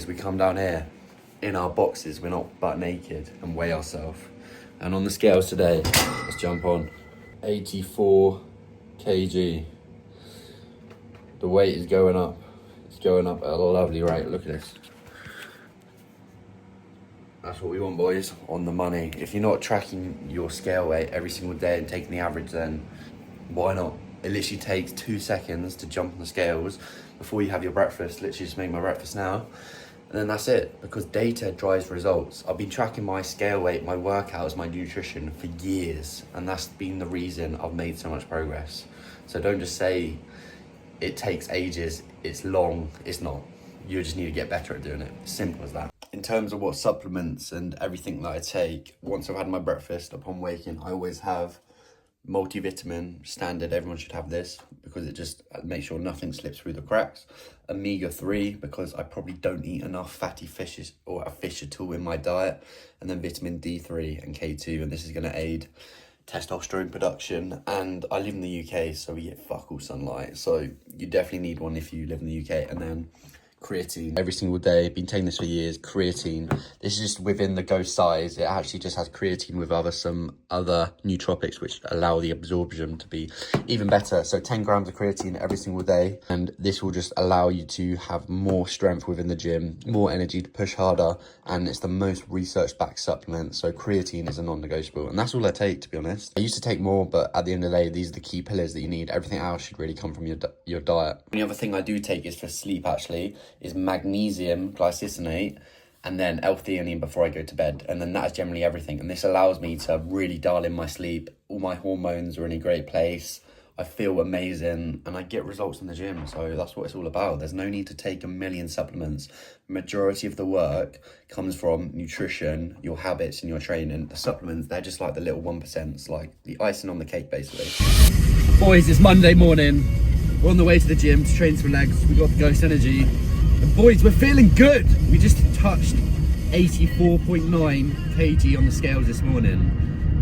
boys, we come down here in our boxes, we're not butt naked, and weigh ourselves. And on the scales today, let's jump on, 84 kg. The weight is going up. It's going up at a lovely rate. Look at this. That's what we want, boys, on the money. If you're not tracking your scale weight every single day and taking the average, then why not? It literally takes 2 seconds to jump on the scales before you have your breakfast. Literally just make my breakfast now. And then that's it, because data drives results. I've been tracking my scale weight, my workouts, my nutrition for years, and that's been the reason I've made so much progress. So don't just say it takes ages, it's long, it's not. You just need to get better at doing it. Simple as that. In terms of what supplements and everything that I take, once I've had my breakfast, upon waking, I always have multivitamin, standard, everyone should have this because it just makes sure nothing slips through the cracks. Omega-3, because I probably don't eat enough fatty fishes or a fish at all in my diet. And then vitamin D3 and K2, and this is going to aid testosterone production. And I live in the UK, so we get fuck all sunlight, so you definitely need one if you live in the UK. And then creatine every single day. Been taking this for years. Creatine, this is just within the Ghost size. It actually just has creatine with some other nootropics which allow the absorption to be even better. So 10 grams of creatine every single day, and this will just allow you to have more strength within the gym, more energy to push harder, and it's the most research backed supplement. So creatine is a non-negotiable, and that's all I take, to be honest. I used to take more, but at the end of the day, these are the key pillars that you need. Everything else should really come from your diet. The other thing I do take is for sleep, actually, is magnesium glycinate and then L-theanine before I go to bed, and then that is generally everything. And this allows me to really dial in my sleep. All my hormones are in a great place. I feel amazing and I get results in the gym. So that's what it's all about. There's no need to take a million supplements. Majority of the work comes from nutrition, your habits and your training. The supplements, they're just like the little 1%. It's like the icing on the cake, basically. Boys, it's Monday morning. We're on the way to the gym to train some legs. We got the Ghost Energy. And boys, we're feeling good. We just touched 84.9 kg on the scales this morning.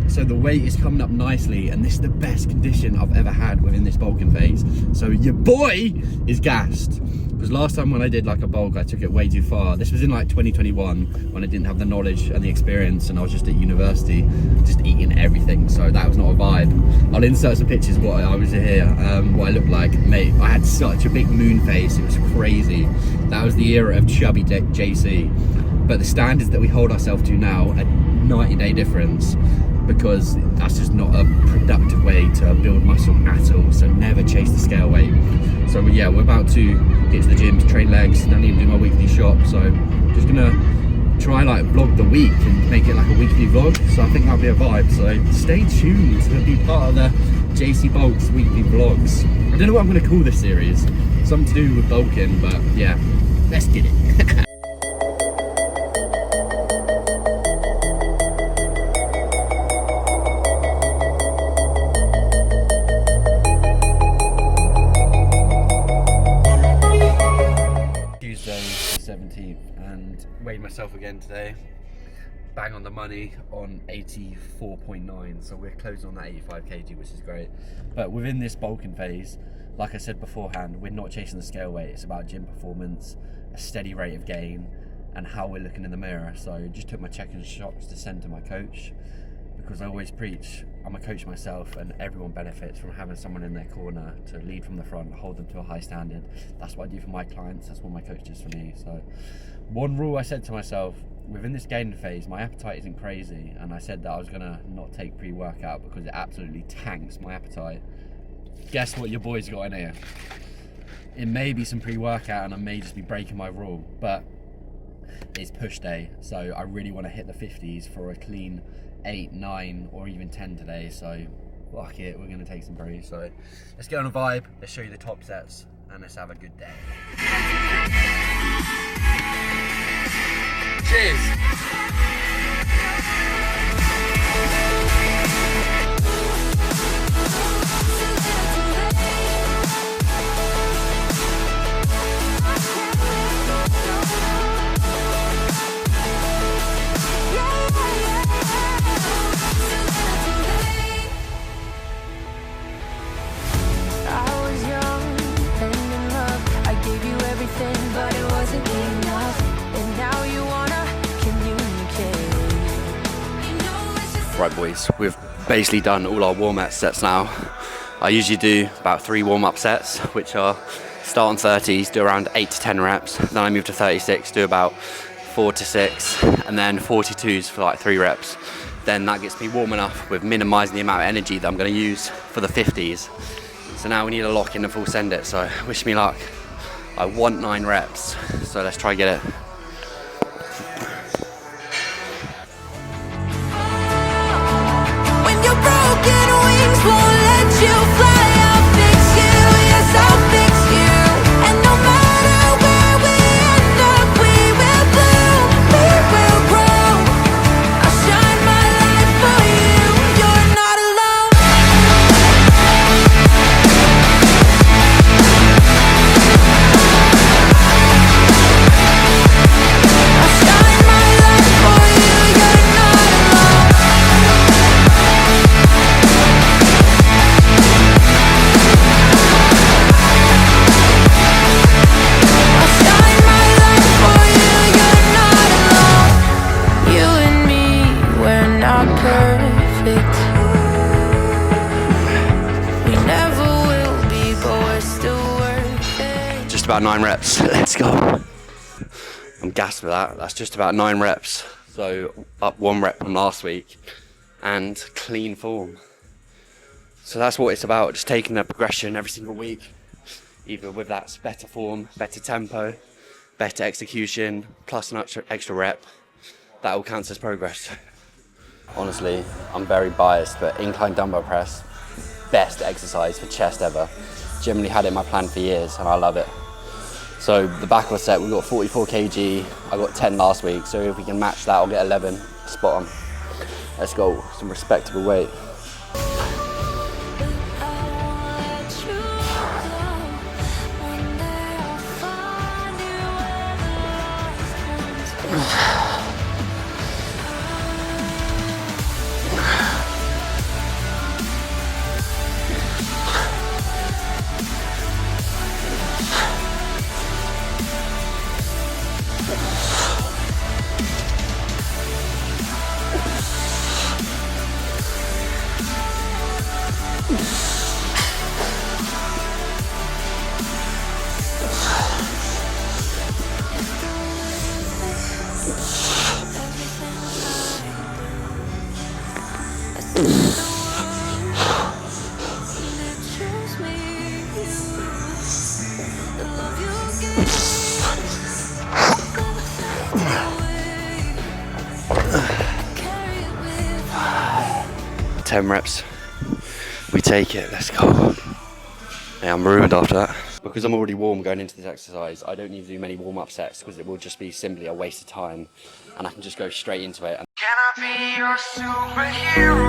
So the weight is coming up nicely, and this is the best condition I've ever had within this bulking phase. So your boy is gassed. Because last time when I did like a bulk, I took it way too far. This was in like 2021 when I didn't have the knowledge and the experience, and I was just at university, just eating everything. So that was not a vibe. I'll insert some pictures of what I was here, what I looked like. Mate, I had such a big moon face. It was crazy. That was the era of chubby JC. But the standards that we hold ourselves to now, a 90-day difference, because that's just not a productive way to build muscle at all. So never chase the scale weight. So yeah, we're about to get to the gym to train legs, and I need to do my weekly shop. So just gonna try like vlog the week and make it like a weekly vlog. So I think that'll be a vibe. So stay tuned to be part of the JC Bulks weekly vlogs. I don't know what I'm gonna call this series. Something to do with bulking, but yeah, let's get it. And weighed myself again today, bang on the money on 84.9, so we're close on that 85 kg, which is great. But within this bulking phase, like I said beforehand, we're not chasing the scale weight. It's about gym performance, a steady rate of gain, and how we're looking in the mirror. So I just took my check-in shots to send to my coach, because I always preach, I'm a coach myself, and everyone benefits from having someone in their corner to lead from the front, hold them to a high standard. That's what I do for my clients, that's what my coach does for me. So one rule I said to myself, within this gaining phase, my appetite isn't crazy, and I said that I was gonna not take pre-workout because it absolutely tanks my appetite. Guess what your boy's got in here? It may be some pre-workout and I may just be breaking my rule, but it's push day, so I really want to hit the 50s for a clean 8, 9 or even 10 today. So fuck it, we're gonna take some pre. So let's get on a vibe, let's show you the top sets, and let's have a good day. Cheers. But it wasn't enough. Right boys, we've basically done all our warm-up sets now. I usually do about 3 warm-up sets, which are start on 30s, do around 8 to 10 reps. Then I move to 36, do about 4 to 6, and then 42s for like 3 reps. Then that gets me warm enough with minimising the amount of energy that I'm going to use for the 50s. So now we need to lock in the full send it, so wish me luck. I want 9 reps, so let's try and get it. About 9 reps. Let's go. I'm gassed with that. That's just about 9 reps. So up 1 rep from last week and clean form. So that's what it's about, just taking the progression every single week, either with that better form, better tempo, better execution, plus an extra rep. That all counts as progress. Honestly, I'm very biased, but incline dumbbell press, best exercise for chest ever. Generally had it in my plan for years and I love it. So the back of a set, we've got 44 kg, I got 10 last week, so if we can match that, I'll get 11, spot on. Let's go, some respectable weight. Ten reps, we take it, let's go. Yeah, I'm ruined after that. Because I'm already warm going into this exercise, I don't need to do many warm-up sets because it will just be simply a waste of time and I can just go straight into it. Can I be your superhero?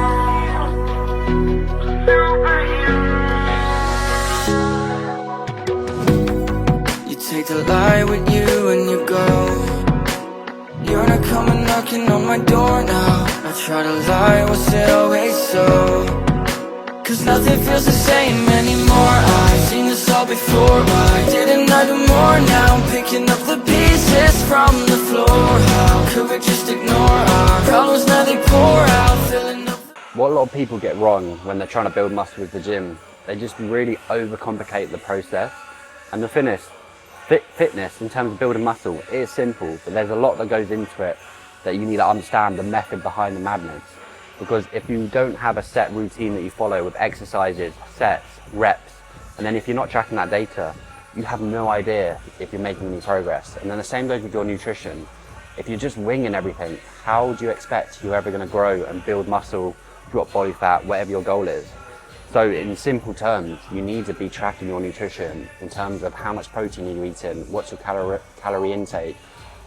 You take the light with you and you go. You're not coming knocking on my door now. I try to lie, was it always so? Cause nothing feels the same anymore. I've seen this all before. Why didn't I do more? Now I'm picking up the pieces from the floor. How could we just ignore our problems? Now they pour out, filling up. What a lot of people get wrong when they're trying to build muscle with the gym, they just really overcomplicate the process. And the fitness in terms of building muscle is simple, but there's a lot that goes into it that you need to understand the method behind the madness. Because if you don't have a set routine that you follow with exercises, sets, reps, and then if you're not tracking that data, you have no idea if you're making any progress. And then the same goes with your nutrition. If you're just winging everything, how do you expect you're ever going to grow and build muscle, drop body fat, whatever your goal is? So in simple terms, you need to be tracking your nutrition in terms of how much protein you're eating, what's your calorie intake.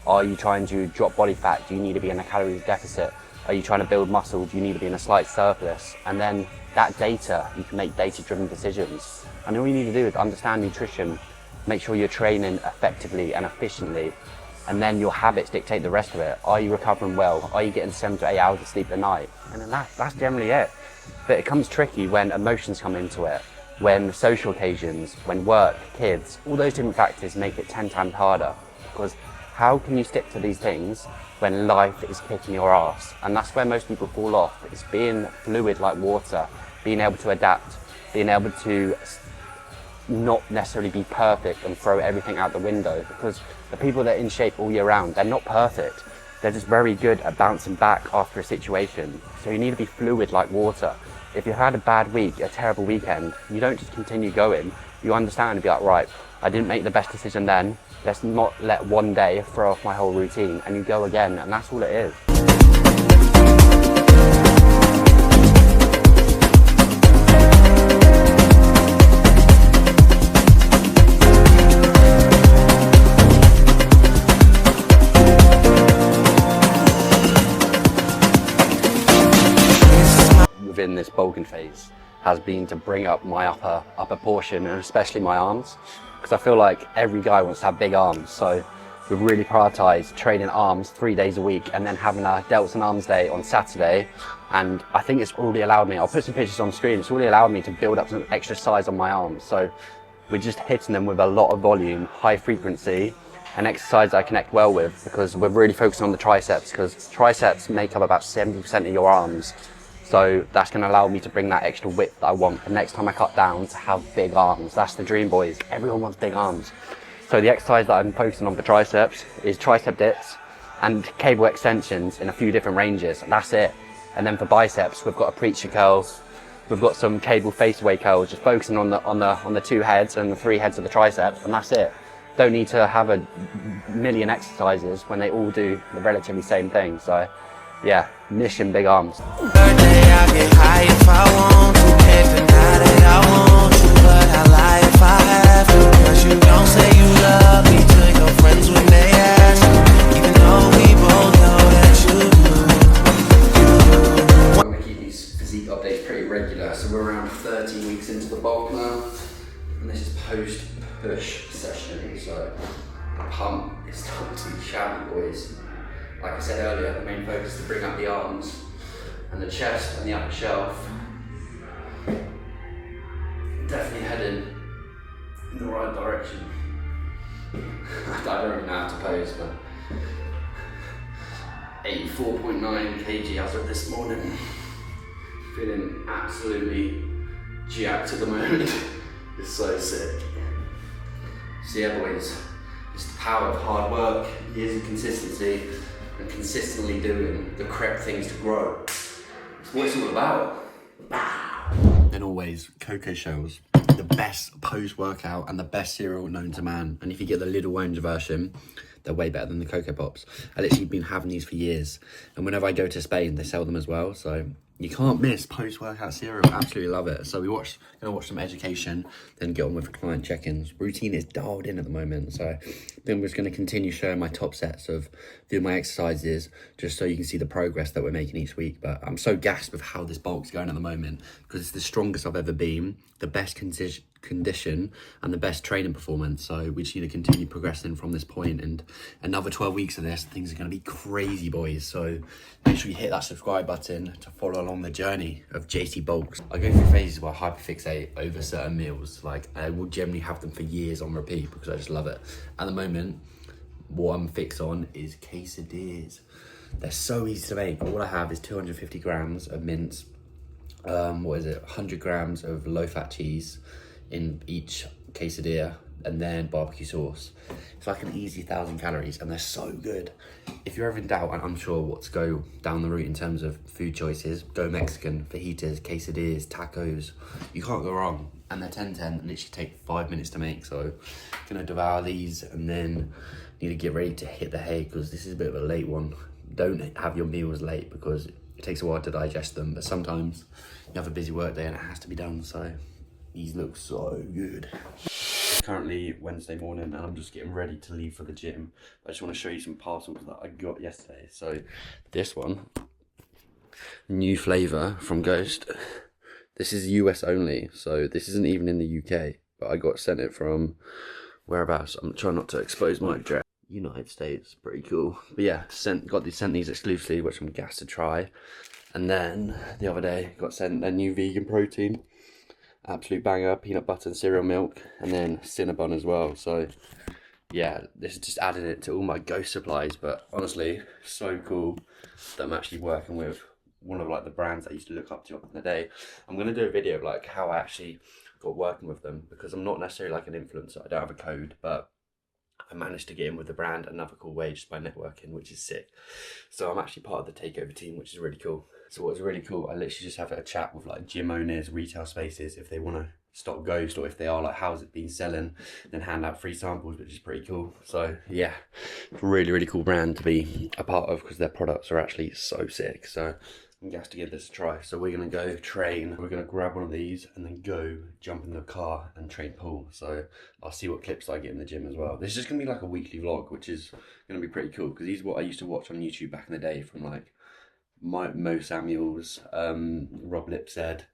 Are you trying to drop body fat? Do you need to be in a calorie deficit? Are you trying to build muscle? Do you need to be in a slight surplus? And then that data, you can make data-driven decisions. And all you need to do is understand nutrition, make sure you're training effectively and efficiently, and then your habits dictate the rest of it. Are you recovering well? Are you getting 7 to 8 hours of sleep a night? And then that's generally it. But it comes tricky when emotions come into it, when social occasions, when work, kids, all those different factors make it 10 times harder. Because how can you stick to these things when life is kicking your ass? And that's where most people fall off. It's being fluid like water, being able to adapt, being able to not necessarily be perfect and throw everything out the window, because the people that are in shape all year round, they're not perfect. They're just very good at bouncing back after a situation. So you need to be fluid like water. If you've had a bad week, a terrible weekend, you don't just continue going. You understand and be like, right, I didn't make the best decision then. Let's not let one day throw off my whole routine, and you go again, and that's all it is. Within this bulking phase has been to bring up my upper portion, and especially my arms, because I feel like every guy wants to have big arms. So we've really prioritized training arms 3 days a week and then having a delts and arms day on Saturday. And I think it's already allowed me, I'll put some pictures on screen, it's already allowed me to build up some extra size on my arms. So we're just hitting them with a lot of volume, high frequency, and exercise I connect well with, because we're really focusing on the triceps, because triceps make up about 70% of your arms. So that's going to allow me to bring that extra width that I want the next time I cut down, to have big arms. That's the dream, boys. Everyone wants big arms. So the exercise that I'm focusing on for triceps is tricep dips and cable extensions in a few different ranges. That's it. And then for biceps, we've got a preacher curl. We've got some cable faceaway curls, just focusing on the 2 heads and the 3 heads of the triceps, and that's it. Don't need to have a million exercises when they all do the relatively same thing. So yeah, mission big arms. I get high if I want to, can't deny that I want you, but I lie if I have to, cause you don't say you love me to your friends when they ask you, even though we both know that you do. I'm going to keep these physique updates pretty regular, so we're around 13 weeks into the bulk now, and this is post-push session, so the pump is totally shabby, boys. Like I said earlier, the main focus is to bring up the arms and the chest and the upper shelf. Definitely heading in the right direction. I don't really know how to pose, but 84.9 kg as of this morning. Feeling absolutely jacked at the moment. It's so sick. So yeah, boys, it's the power of hard work, years of consistency, and consistently doing the correct things to grow. It's what it's all about. And always, cocoa shells, the best post-workout and the best cereal known to man. And if you get the Little Orange version, they're way better than the Cocoa Pops. I literally been having these for years. And whenever I go to Spain, they sell them as well. So you can't miss post-workout cereal. Absolutely love it. So gonna watch some education, then get on with client check-ins. Routine is dialed in at the moment. So then we're just gonna continue showing my top sets of doing my exercises, just so you can see the progress that we're making each week. But I'm so gassed with how this bulk's going at the moment, because it's the strongest I've ever been, the best condition and the best training performance. So we just need to continue progressing from this point, and another 12 weeks of this, things are going to be crazy, boys. So make sure you hit that subscribe button to follow along the journey of JC Bulks. I go through phases where I hyperfixate over certain meals. Like I will generally have them for years on repeat because I just love it. At the moment, what I'm fixed on is quesadillas. They're so easy to make. All I have is 250 grams of mince, 100 grams of low-fat cheese in each quesadilla, and then barbecue sauce. It's like an easy 1,000 calories, and they're so good. If you're ever in doubt and unsure what to go down the route in terms of food choices, go Mexican, fajitas, quesadillas, tacos. You can't go wrong. And they're 10-10 and literally take 5 minutes to make. So gonna devour these and then need to get ready to hit the hay, because this is a bit of a late one. Don't have your meals late because it takes a while to digest them, but sometimes you have a busy work day and it has to be done. So these look so good. Currently Wednesday morning and I'm just getting ready to leave for the gym. I just want to show you some parcels that I got yesterday. So this one, new flavour from Ghost. This is US only, so this isn't even in the UK, but I got sent it from whereabouts. I'm trying not to expose my address. United States, pretty cool. But yeah, sent these exclusively, which I'm gassed to try. And then the other day got sent a new vegan protein, absolute banger, peanut butter and cereal milk, and then Cinnabon as well. So yeah, this is just adding it to all my ghost supplies. But honestly, so cool that I'm actually working with one of like the brands I used to look up to in the day. I'm gonna do a video of like how I actually got working with them, because I'm not necessarily like an influencer. I don't have a code, but I managed to get in with the brand another cool way, just by networking, which is sick. So I'm actually part of the takeover team, which is really cool. So what's really cool, I literally just have a chat with like gym owners, retail spaces, if they want to stock Ghost, or if they are like, how's it been selling, then hand out free samples, which is pretty cool. So yeah, really cool brand to be a part of, because their products are actually so sick. So I'm gassed to give this a try. So we're gonna go train, we're gonna grab one of these and then go jump in the car and train pool. So I'll see what clips I get in the gym as well. This is just gonna be like a weekly vlog, which is gonna be pretty cool, because these are what I used to watch on YouTube back in the day, from like Mo Samuels, Rob Lipsed,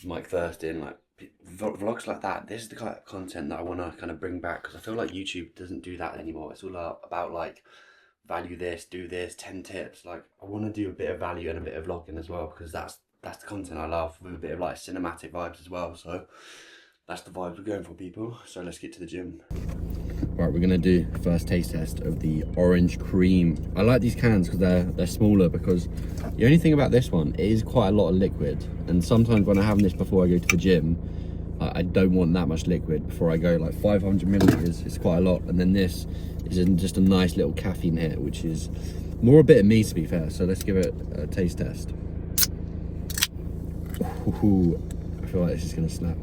Mike Thurston, like vlogs like that. This is the kind of content that I want to kind of bring back, because I feel like YouTube doesn't do that anymore. It's all about like, value this, do this, 10 tips. Like, I want to do a bit of value and a bit of vlogging as well, because that's the content I love, with a bit of like cinematic vibes as well. So that's the vibes we're going for, people. So let's get to the gym. Right, we're gonna do first taste test of the orange cream. I like these cans because they're smaller, because the only thing about this one, it is quite a lot of liquid, and sometimes when I'm having this before I go to the gym, I don't want that much liquid before I go. Like 500 milliliters is quite a lot, and then this is just a nice little caffeine hit, which is more a bit of me, to be fair. So let's give it a taste test. Ooh, I feel like this is gonna snap.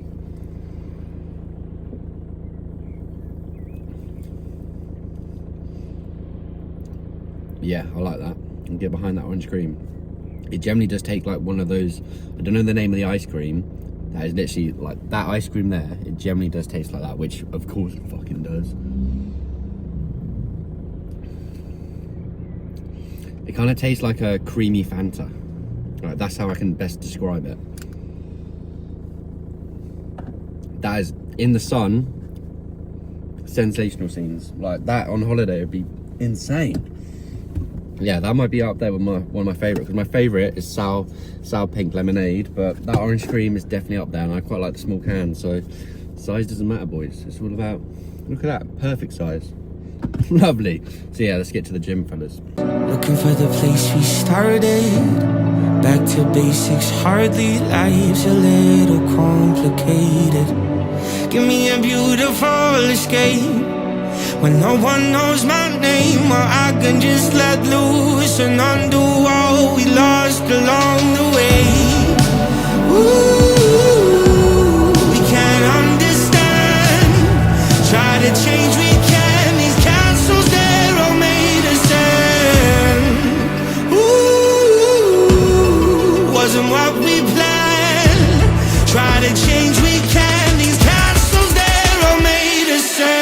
Yeah, I like that. I can get behind that orange cream. It generally does take like one of those, I don't know the name of the ice cream, that is literally like that ice cream there. It generally does taste like that, which of course it fucking does. It kind of tastes like a creamy Fanta. Right, that's how I can best describe it. That is, in the sun, sensational scenes. Like that on holiday would be insane. Yeah, that might be up there with one of my favourites, because my favourite is Sour Pink Lemonade, but that orange cream is definitely up there, and I quite like the small can, so size doesn't matter, boys. It's all about, look at that, perfect size. Lovely. So yeah, let's get to the gym, fellas. Looking for the place we started. Back to basics, hardly life's a little complicated. Give me a beautiful escape when no one knows my name, where I can just let loose and undo all we lost along the way. Ooh, we can't understand. Try to change, we can. These castles, they're all made of sand. Ooh, wasn't what we planned. Try to change, we can. These castles, they're all made of sand.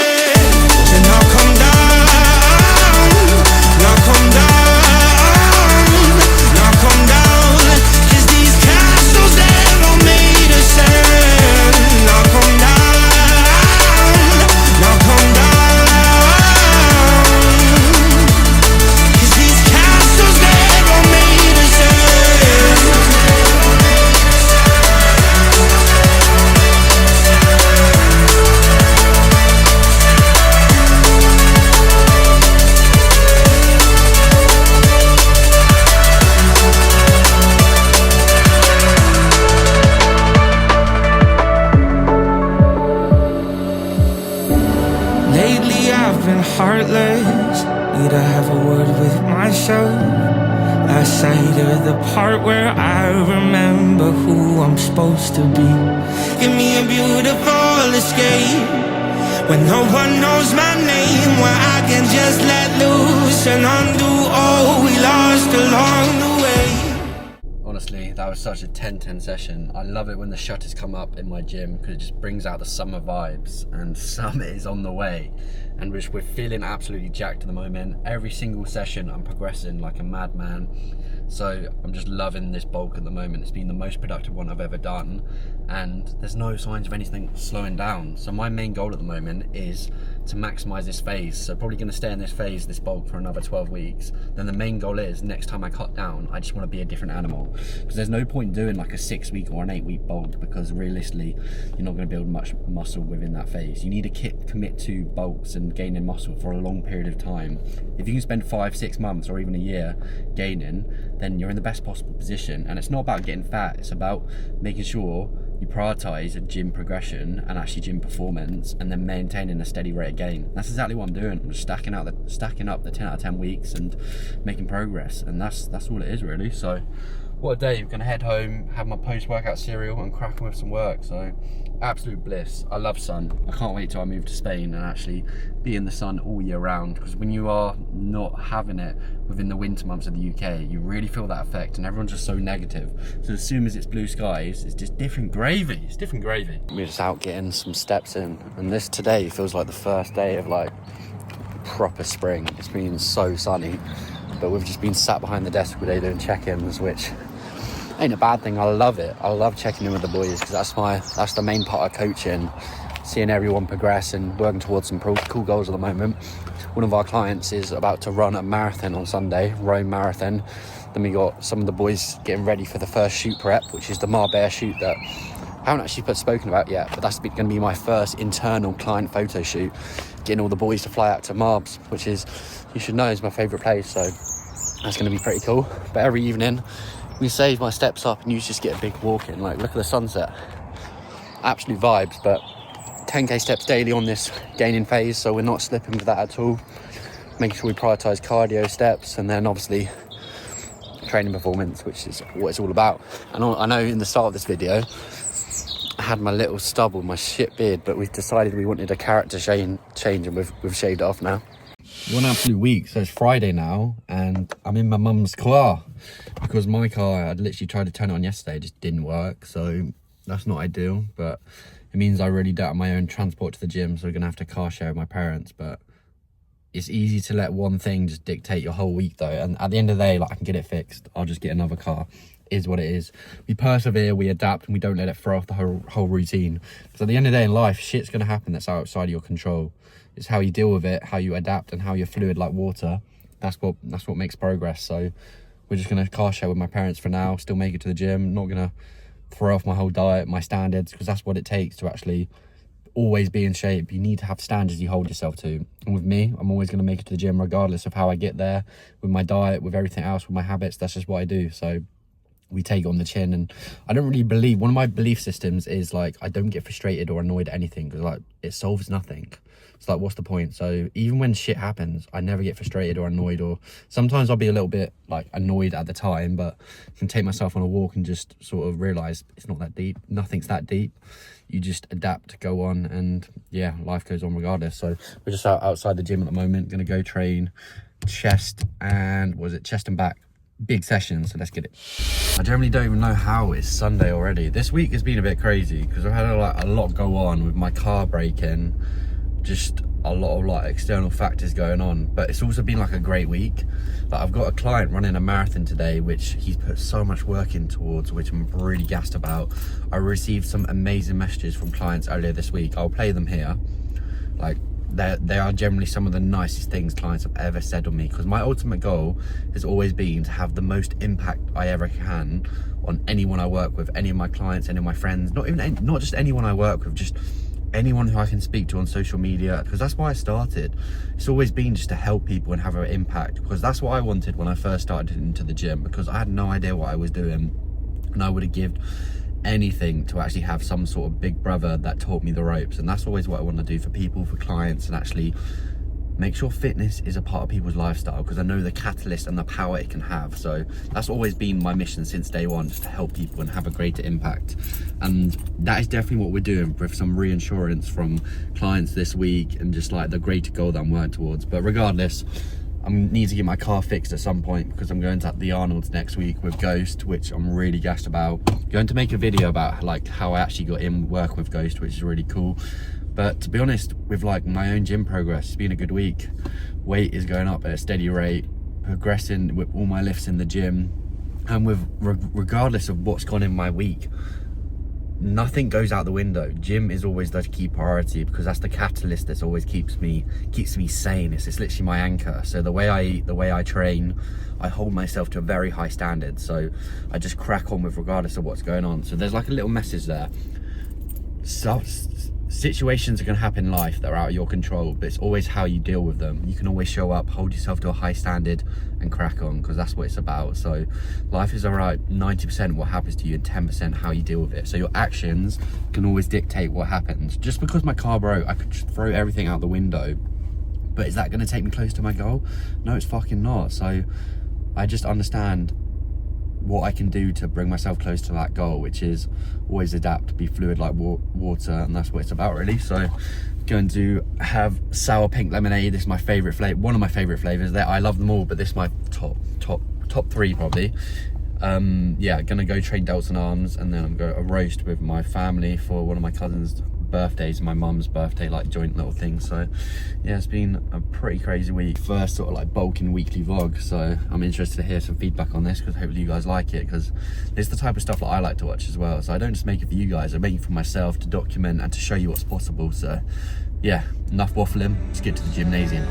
Heartless, need to have a word with myself. Last sight of the part where I remember who I'm supposed to be. Give me a beautiful escape when no one knows my name, where I can just let loose and undo all we lost along the way. Honestly, that was such a 10-10 session. I love it when the shutters come up in my gym, because it just brings out the summer vibes, and summer is on the way, and we're feeling absolutely jacked at the moment. Every single session I'm progressing like a madman, so I'm just loving this bulk at the moment. It's been the most productive one I've ever done, and there's no signs of anything slowing down. So my main goal at the moment is to maximize this phase, so probably going to stay in this phase, this bulk, for another 12 weeks. Then the main goal is, next time I cut down, I just want to be a different animal, because there's no point doing like a 6 week or an 8 week bulk, because realistically you're not going to build much muscle within that phase. You need to commit to bulks and gaining muscle for a long period of time. If you can spend 5-6 months or even a year gaining, then you're in the best possible position. And it's not about getting fat, it's about making sure you prioritize a gym progression and actually gym performance, and then maintaining a steady rate of gain. That's exactly what I'm doing. I'm just stacking up the 10 out of 10 weeks and making progress, and that's all it is really. So what a day. We're gonna head home, have my post-workout cereal and crack on with some work. So absolute bliss. I love sun. I can't wait till I move to Spain and actually be in the sun all year round, because when you are not having it within the winter months of the UK, you really feel that effect, and everyone's just so negative. So as soon as it's blue skies, it's just different gravy. It's different gravy. We're just out getting some steps in, and this today feels like the first day of like proper spring. It's been so sunny, but we've just been sat behind the desk all day doing check-ins, which ain't a bad thing. I love it. I love checking in with the boys, because that's the main part of coaching, seeing everyone progress and working towards some cool goals at the moment. One of our clients is about to run a marathon on Sunday, Rome Marathon. Then we got some of the boys getting ready for the first shoot prep, which is the Marbella shoot that I haven't actually spoken about yet, but that's going to be my first internal client photo shoot, getting all the boys to fly out to Marbs, which is, you should know, is my favourite place. So that's going to be pretty cool. But every evening we save my steps up and you just get a big walk in. Like, look at the sunset. Absolute vibes. But 10k steps daily on this gaining phase, so we're not slipping with that at all. Making sure we prioritise cardio steps, and then obviously training performance, which is what it's all about. And I know in the start of this video I had my little stubble, my shit beard, but we've decided we wanted a character change, and we've shaved it off now. One absolute week. So it's Friday now, and I'm in my mum's car, because my car, I'd literally tried to turn it on yesterday, it just didn't work. So that's not ideal, but it means I really don't have my own transport to the gym, so we're gonna have to car share with my parents. But it's easy to let one thing just dictate your whole week though, and at the end of the day, like, I can get it fixed. I'll just get another car. Is what it is. We persevere, we adapt, and we don't let it throw off the whole routine. Because at the end of the day in life, shit's gonna happen that's outside of your control. It's how you deal with it, how you adapt, and how you're fluid like water. That's what makes progress. So we're just gonna car share with my parents for now, still make it to the gym, not gonna throw off my whole diet, my standards, because that's what it takes to actually always be in shape. You need to have standards you hold yourself to. And with me, I'm always gonna make it to the gym regardless of how I get there, with my diet, with everything else, with my habits. That's just what I do. So we take it on the chin. And I don't really believe, one of my belief systems is like, I don't get frustrated or annoyed at anything, because like, it solves nothing. It's like, what's the point? So even when shit happens, I never get frustrated or annoyed, or sometimes I'll be a little bit like annoyed at the time, but I can take myself on a walk and just sort of realize it's not that deep. Nothing's that deep. You just adapt, go on, and yeah, life goes on regardless. So we're just outside the gym at the moment, gonna go train chest and back. Big session, so let's get it. I generally don't even know how it's Sunday already. This week has been a bit crazy because I've had a lot go on with my car breaking, just a lot of like external factors going on. But it's also been like a great week. Like, I've got a client running a marathon today, which he's put so much work in towards, which I'm really gassed about. I received some amazing messages from clients earlier this week. I'll play them here. Like, they are generally some of the nicest things clients have ever said on me, because my ultimate goal has always been to have the most impact I ever can on anyone I work with, any of my clients, any of my friends, not just anyone I work with, just anyone who I can speak to on social media, because that's why I started. It's always been just to help people and have an impact, because that's what I wanted when I first started into the gym, because I had no idea what I was doing, and I would have given anything to actually have some sort of big brother that taught me the ropes. And that's always what I want to do for people, for clients, and actually make sure fitness is a part of people's lifestyle, because I know the catalyst and the power it can have. So that's always been my mission since day one, just to help people and have a greater impact. And that is definitely what we're doing with some reassurance from clients this week, and just like the greater goal that I'm working towards. But regardless, I need to get my car fixed at some point, because I'm going to the Arnold's next week with Ghost, which I'm really gassed about. Going to make a video about like how I actually got in work with Ghost, which is really cool. But to be honest, with like my own gym progress, it's been a good week. Weight is going up at a steady rate, progressing with all my lifts in the gym, and with regardless of what's gone in my week, nothing goes out the window. Gym is always the key priority, because that's the catalyst that's always keeps me sane. It's literally my anchor. So the way I eat, the way I train, I hold myself to a very high standard. So I just crack on with regardless of what's going on. So there's like a little message there. Situations are going to happen in life that are out of your control, but it's always how you deal with them. You can always show up, hold yourself to a high standard and crack on, because that's what it's about. So life is alright 90% what happens to you and 10% how you deal with it. So your actions can always dictate what happens. Just because my car broke, I could just throw everything out the window, but is that going to take me close to my goal? No, it's fucking not. So I just understand what I can do to bring myself close to that goal, which is always adapt, be fluid like water, and that's what it's about really. So going to have sour pink lemonade. This is my favorite flavor, one of my favorite flavors. There, I love them all, but this is my top three probably. Yeah, gonna go train delts and arms, and then I'm going to roast with my family for one of my cousins' birthdays, my mum's birthday, like joint little thing. So yeah, it's been a pretty crazy week. First sort of like bulking weekly vlog, so I'm interested to hear some feedback on this, because hopefully you guys like it, because it's the type of stuff that I like to watch as well. So I don't just make it for you guys, I make it for myself to document and to show you what's possible. So yeah, enough waffling, let's get to the gymnasium.